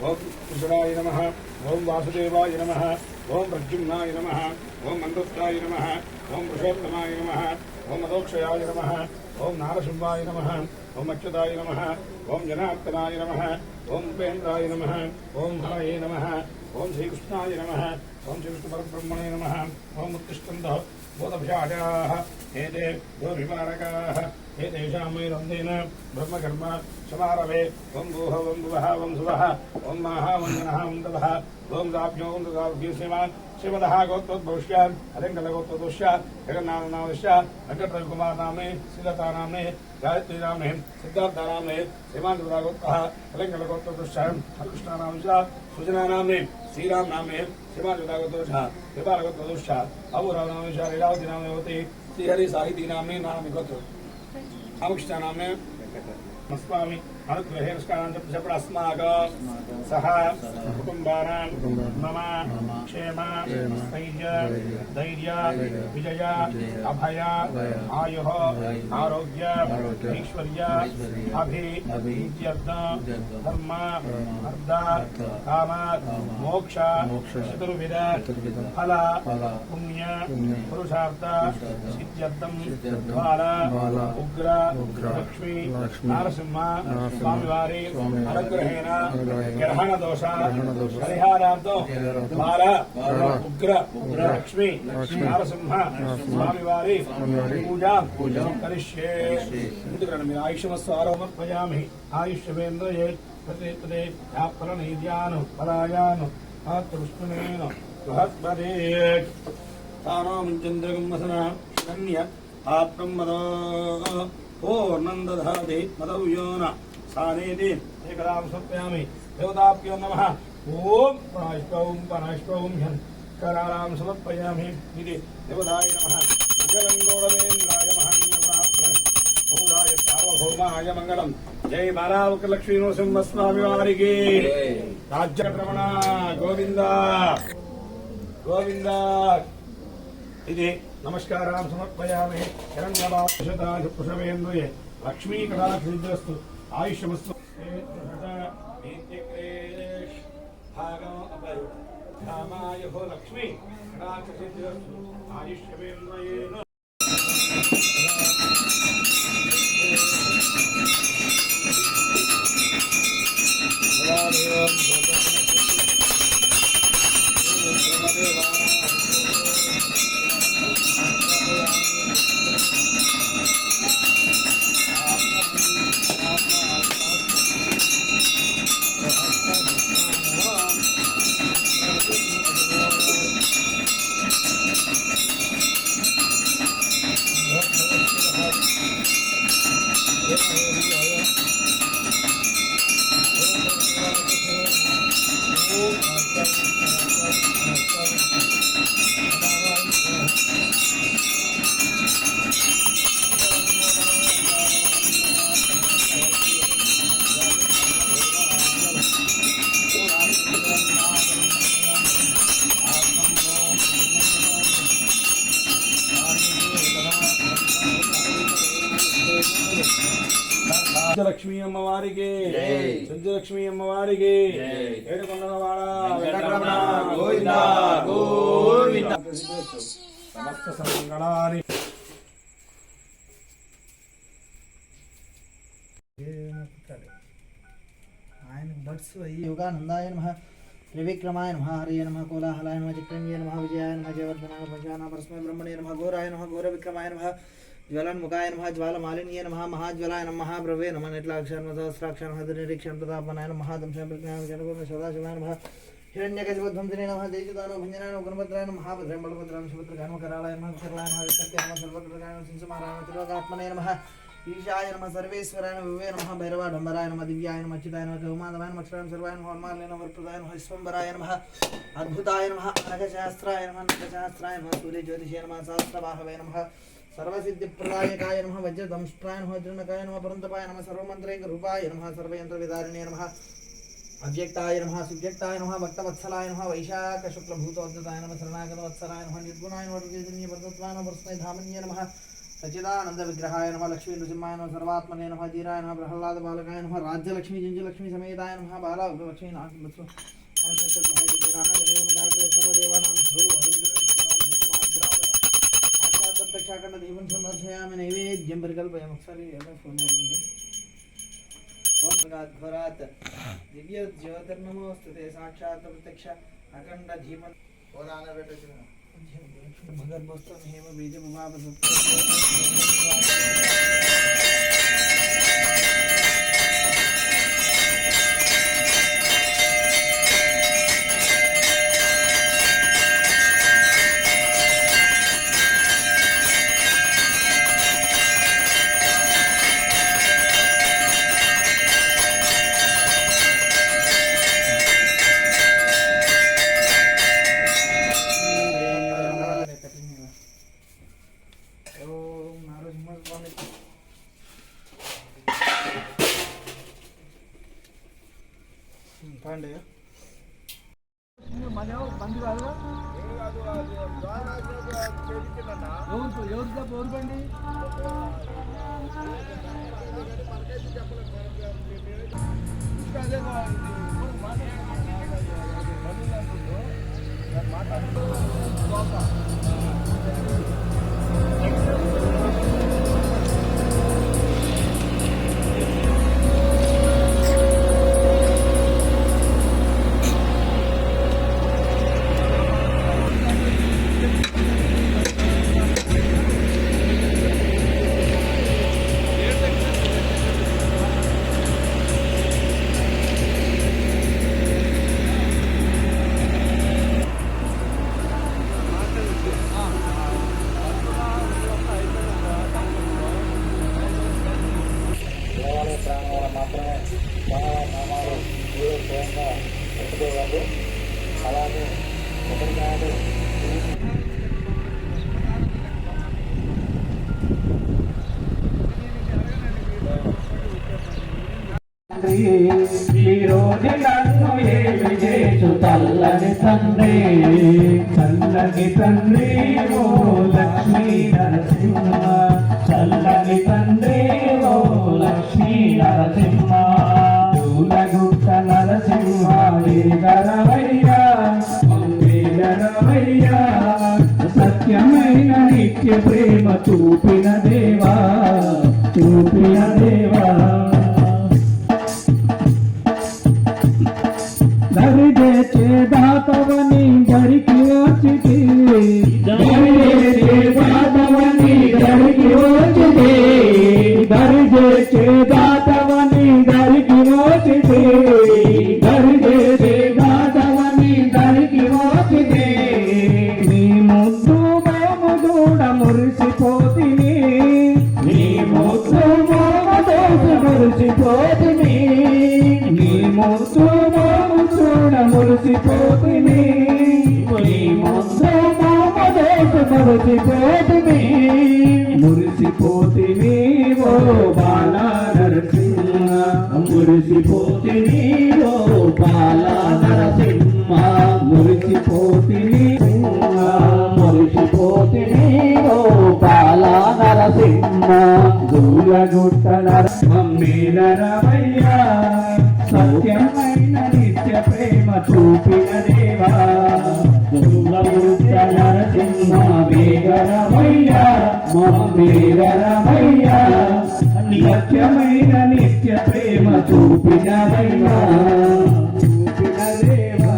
ఓం కృష్ణాయ నమః ఓం వాసుదేవాయ నమః ఓం ప్రద్యుమ్నాయ నమః ఓం మందస్థాయ నమః ఓం పురుషోత్తమాయ నమః ఓం మదోక్షయాయ నమః ఓం నారసింహాయ నమః ఓం అచ్యుతాయ నమః ఓం జనార్దనాయ నమః ఓం ఉపేంద్రాయ నమః ఓం హరయే నమః ఓం శ్రీకృష్ణాయ నమః ఓం శ్రీకృష్ణపరబ్రహ్మణే నమః ఓం ఉత్తిష్టంతః బోధభ్యాజాః ఏతే యోనిపారకాః ఏతేషాం వైరందేన బ్రహ్మకర్మ సమారవే ఓం భూః ఓం భువః ఓం సువః ఓం మాహ ఓం జనః ఓం తపః ఓం దాభ్యో ఓం దాభ్యో శివదః గోత్రోద్భవిష్యాన్ హరిङ्गलगोत्रोद्भविष्यान् जगन्नाथनामविष्यान् वेङ्कटरविकुमारनाम्ने श्रीलतानाम्ने गायत्रीनाम्ने सिद्धार्थनाम्ने श्रीमानगोत्रः हरिङ्गलगोत्रोद्भविष्यान् हरिकृष्णानामविष्यान् सुजनानाम्ने श्रीरामनाम्ने श्रीमानगोत्रः कृपालगोत्रोद्भविष्यान् अबुरामनामविष्यान् लीलावतीनाम्ने श्रीहरिसाहितीनाम्ने नामगोत्रो अमुष्टानाम्ने अस्मामि अनुग्रहे नमस्कारान् सह कुटुम्बानां मम क्षेम स्थैर्य धैर्य विजय अभय आयुः आरोग्य ऐश्वर्य अभिवृद्ध्यर्थ धर्म अर्थ काम मोक्ष चतुर्विध फल पुण्य पुरुषार्थ सिद्ध्यर्थं बाल उग्र लक्ष्मी नरसिंह स्वामिवारी अनुग्रहेण ग्रहण दोष परिहारार्थं बाल उग्र लक्ष्मी नरसिंह स्वामिवारी पूजा करिष्ये आयुष्मस्व आरोपयामि आयुष्यवेन्द्रये प्रति फलनीद्यानु फलायानु आत्मपुष्पणेन बृहस्पते तानां चन्द्रगम्मसना शरण्य आत्ममदो पूर्णं दधाति मदव्योन सानेति एकदां समर्पयामि देवताभ्यो नमः ॐ पराष्टौं करारां समर्पयामि इति देवताय नमः मङ्गलं गौरवेन्द्राय महानीयगुणात्मने बहुधाय सार्वभौमाय मङ्गलं जय बालावकलक्ष्मी नरसिंहस्वामी वारिकी राज्यरमण गोविन्द गोविन्द इति नमस्कारां समर्पयामि हिरण्यवासुषवेन्द्रये लक्ष्मीकटाक्षसिद्धिरस्तु आयुष्यमस्तु भागमाय भो लक्ष्मी कटाक्षसिद्धिरस्तु आयुष्यवेन्द्रये లక్ష్మీ అమ్మవారికి లక్ష్మీ అమ్మవారికి ఏడుకొండలవాడ వెంకటరమణ గోవింద గోవింద సమస్త సమంగళాని ఆయన బట్స్ యోగానందాయ నమః త్రివిక్రమాయ నమః హరయ నమః కోలాహలాయ నమః చిత్రంజయ నమః విజయాయ నమః జయవర్ధనాయ పంచానామ పరస్మై బ్రహ్మణే నమః ఘోరాయ నమః ఘోర విక్రమాయ నమః ज्वलन्मुखाय नमः ज्वालमालिन्ये नमः महाज्वलाय नमः महाब्रवे नमः नेत्लाक्षर सहस्राक्षर हृदयनिरीक्षण प्रतापनाय नमः महादंशं प्रज्ञानं जनगुण सदाशिवाय नमः हिरण्यकशिपध्वंसने नमः तेजदानो भञ्जनाय नमः गुणभद्राय नमः महाभद्राय बलभद्राय सुभद्राय नमः करालाय नमः करालाय नमः विष्णुते नमः सर्वप्रकाराय नमः सिंहमाराय नमः त्रिलोकात्मने नमः ईशाय नमः सर्वेश्वराय नमः विवे नमः भैरवाडम्बराय नमः दिव्याय नमः अच्युताय नमः गौमाधवाय नमः अक्षराय सर्वाय नमः हनुमान्य नमः वरप्रदाय नमः विश्वम्भराय नमः अद्भुताय नमः अनघशास्त्राय नमः नखशास्त्राय नमः सूर्यज्योतिषे नमः सहस्रबाहवे नमः सर्वसिद्धिप्रदायकाय नमः वज्रदंष्ट्राय नमः वज्रनकाय नमः परन्तपाय नमः सर्वमन्त्रैकरूपाय नमः सर्वयन्त्रविधारिणे नमः अव्यक्ताय नमः सुव्यक्ताय नमः भक्तवत्सलाय नमः वैशाखशुक्लभूतोद्धताय नमः शरणागतवत्सलाय नमः निर्गुणाय नमः ऋतुजन्यवर्धत्वाय नमः परस्मै धामन्ये नमः सच्चिदानंद विग्रहाय नमः लक्ष्मी नृसिंहाय नमः सर्वात्मने नमः धीराय नमः प्रह्लाद बालकाय नमः राज्यलक्ष्मी जिंजलक्ष्मी समेताय नमः बाला लक्ष्मी नाथ नैवेद्यं परिकल्पयामि ఒకసారి ఫోన్ घोरात् दिव्य ज्योतिर्नमोस्तुते साक्षात् प्रत्यक्ष अखंड दीपन भगवस्तु हेम बीज बुभाव చల్లని తండ్రి చల్లని తండ్రి ఓ లక్ష్మీ నరసింహ చల్లని తండ్రి ఓ లక్ష్మీ నరసింహ దూలగుట్ట నరసింహ వేగరవయ్యా వేగరవయ్యా సత్యమైన నిత్య ప్రేమ చూపిన దేవా చూపిన దేవా దరిదే చేదాతవని దరికి వచ్చితే దరిదే చేదాతవని దరికి వచ్చితే దరిదే చేదాతవని దరికి వచ్చితే దరిదే చేదాతవని దరికి వచ్చితే నీ ముద్దు మోము దూడ మురిసిపోతిని నీ ముద్దు మోము దూడ మురిసిపోతిని నీ ముద్దు మురిసిపోతిని నీ ముద్దు మురిసిపోతిని మురిసిపోతిని ఓ బాలా నరసింహ మురిసిపోతిని ఓ బాలా నరసింహ మురిసిపోతిని మురిసిపోతిని ఓ బాలా నరసింహ దూలగుట్ట నరసింహ రమయ్యా సత్యమైన నిత్య ప్రేమ చూపిన దేవా దూలగుట్ట నరసింహ వేగరమయ్యా వేగరమయ్యా సత్యమైన నిత్య ప్రేమ చూపిన దైవా చూపిన దేవా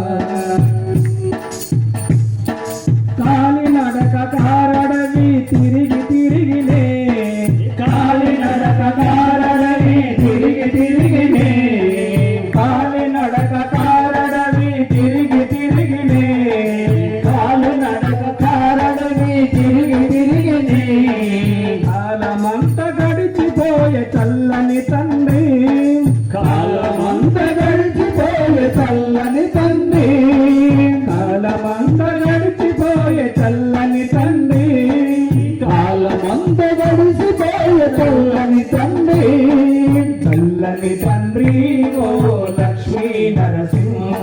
కాలి నడక కారడవి తిరిగి తిరిగినే కాలి నడక కారడవి తిరిగి తిరిగినే కాలి నడక కారడవి తిరిగి తిరిగినే కాలి నడక కారడవి తిరిగి తిరిగినే కాలమంత గడిచిపోయే చల్లని తండ్రి కాలమంత గడిచిపోయే చల్లని తండ్రి కాలమంత గడిచిపోయే చల్లని తండ్రి కాలమంత గడిచిపోయే చల్లని తండ్రి చల్లని తండ్రి ఓ లక్ష్మీ నరసింహ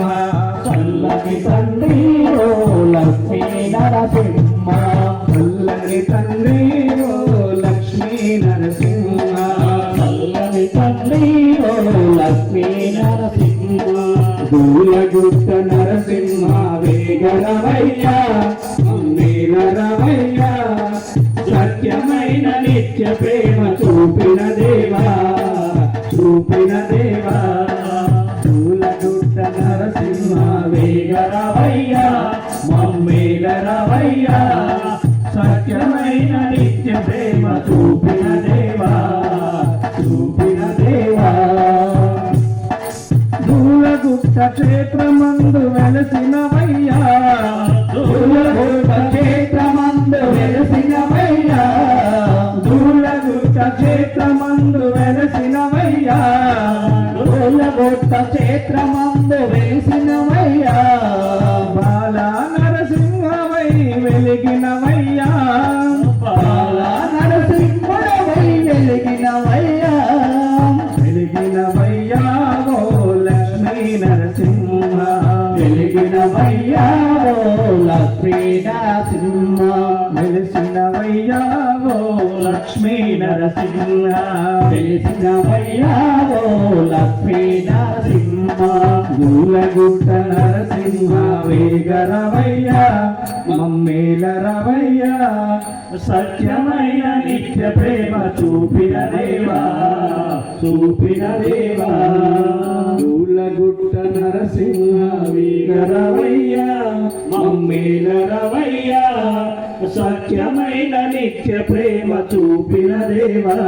చల్లని తండ్రి ఓ లక్ష్మీ నరసింహ చల్లని తండ్రి ఓ లక్ష్మీ దూలగుట్ట నరసింహ వేగరవయ్యా మేలరవయ్యా సత్యమైన నిత్య ప్రేమ చూపిన దేవా దూలగుట్ట నరసింహ వేగరవయ్యా మమ్మేలరవయ్యా సత్యమైన నిత్య ప్రేమ చూపిన దేవా దూలగుట్ట క్షేత్రమందు వెలసినవయ్యా దూలగుట్ట క్షేత్రమందు వెలసినవయ్యా దూలగుట్ట క్షేత్రమందు వెలసినవయ్యా దూలగుట్ట క్షేత్రమందు వెలసినవయ్యా బాలా నరసింహవై వెలిగినవయ్యా బాలా నరసింహవై వెలిగినవయ్యా వెలిగినవయ్యా ఓ లక్ష్మీ నరసింహ వెలిగినవయ్యా ఓ లక్ష్మీ నరసింహ వెలిసినవయ్యా ఓ లక్ష్మీ నరసింహ వెలిసినవయ్యా ఓ లక్ష్మీ నరసింహ దూలగుట్ట నరసింహ వేగరవయ్యా మమ్మేలరవయ్యా సత్యమైన నిత్య ప్రేమ చూపిన దేవా దూలగుట్ట నరసింహ వేగరవయ్యా మమ్మేలరవయ్యా సత్యమైన నిత్య ప్రేమ చూపిన దేవా